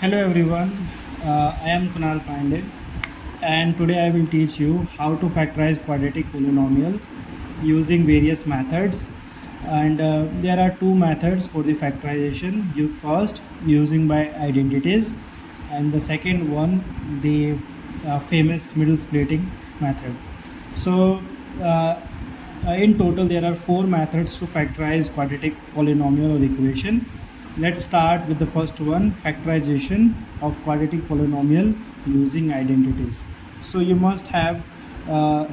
Hello everyone, I am Kunal Pandey and today I will teach you how to factorize quadratic polynomial using various methods. And there are two methods for the factorization. You first using by identities, and the second one the famous middle splitting method. So uh, in total there are four methods to factorize quadratic polynomial or equation. Let's start with the first one, factorization of quadratic polynomial using identities. So you must have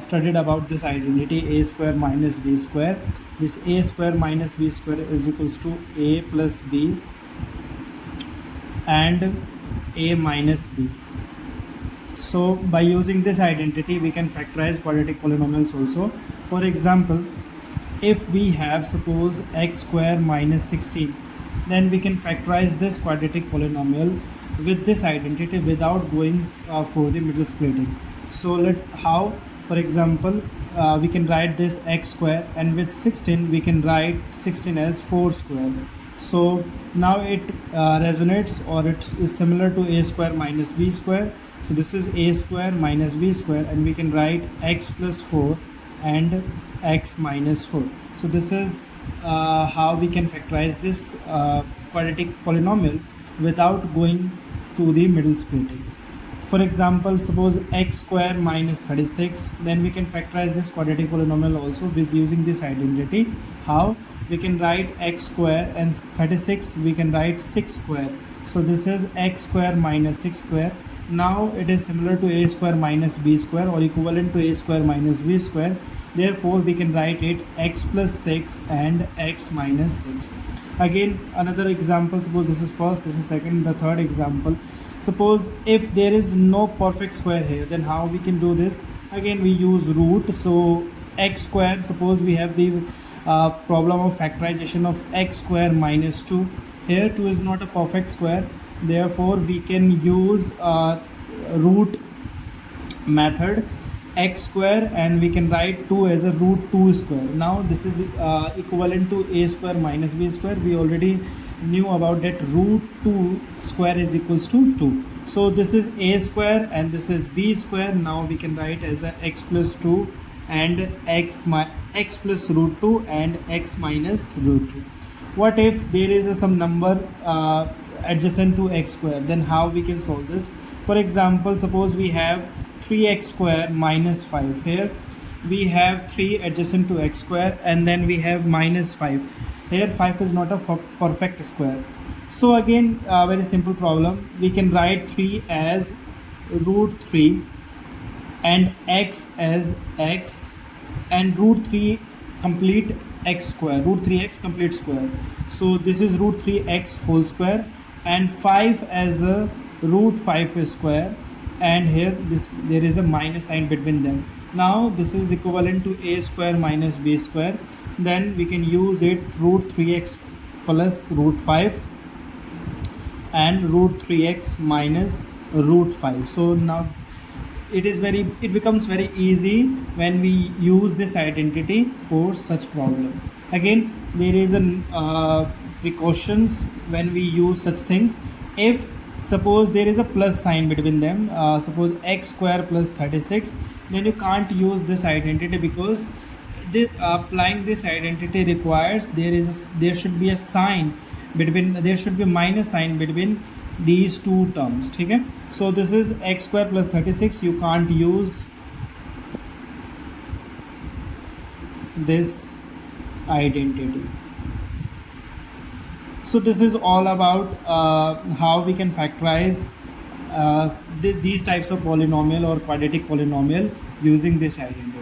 studied about this identity a square minus b square. This a square minus b square is equals to a plus b and a minus b. So by using this identity we can factorize quadratic polynomials also. For example, if we have suppose x square minus 16, then we can factorize this quadratic polynomial with this identity without going for the middle splitting. So for example, we can write this x square, and with 16 we can write 16 as 4 square. So now it resonates, or it is similar to a square minus b square. So this is a square minus b square, and we can write x plus 4 and x minus 4. So this is how we can factorize this quadratic polynomial without going to the middle splitting. For example, suppose x square minus 36, then we can factorize this quadratic polynomial also with using this identity. How? We can write x square, and 36 we can write 6 square. So this is x square minus 6 square. Now it is similar to a square minus b square, or equivalent to a square minus b square. Therefore we can write it x plus 6 and x minus 6. Again, another example, suppose this is first, this is second, the third example. Suppose if there is no perfect square here, then how we can do this? Again, we use root. So x square, suppose we have the problem of factorization of x square minus 2. Here 2 is not a perfect square, therefore we can use root method x square, and we can write 2 as a root 2 square. Now this is equivalent to a square minus b square. We already knew about that root 2 square is equals to 2. So this is a square and this is b square. Now we can write as a x plus 2 and x plus root 2 and x minus root 2. What if there is some number adjacent to x square? Then how we can solve this? For example, suppose we have 3x square minus 5. Here we have 3 adjacent to x square, and then we have minus 5. Here 5 is not a perfect square. So again, very simple problem. We can write 3 as root 3 and x as x, and root 3 complete x square, root 3x complete square. So this is root 3x whole square, and 5 as a root 5 square, and here there is a minus sign between them. Now this is equivalent to a square minus b square. Then we can use it, root 3x plus root 5 and root 3x minus root 5. So now it becomes very easy when we use this identity for such problem. Again, there is a precautions when we use such things. If suppose there is a plus sign between them, suppose x square plus 36, then you can't use this identity, because applying this identity requires there should be a sign between, there should be a minus sign between these two terms. Okay, so this is x square plus 36. You can't use this identity. So this is all about how we can factorize these types of polynomial or quadratic polynomial using this identity.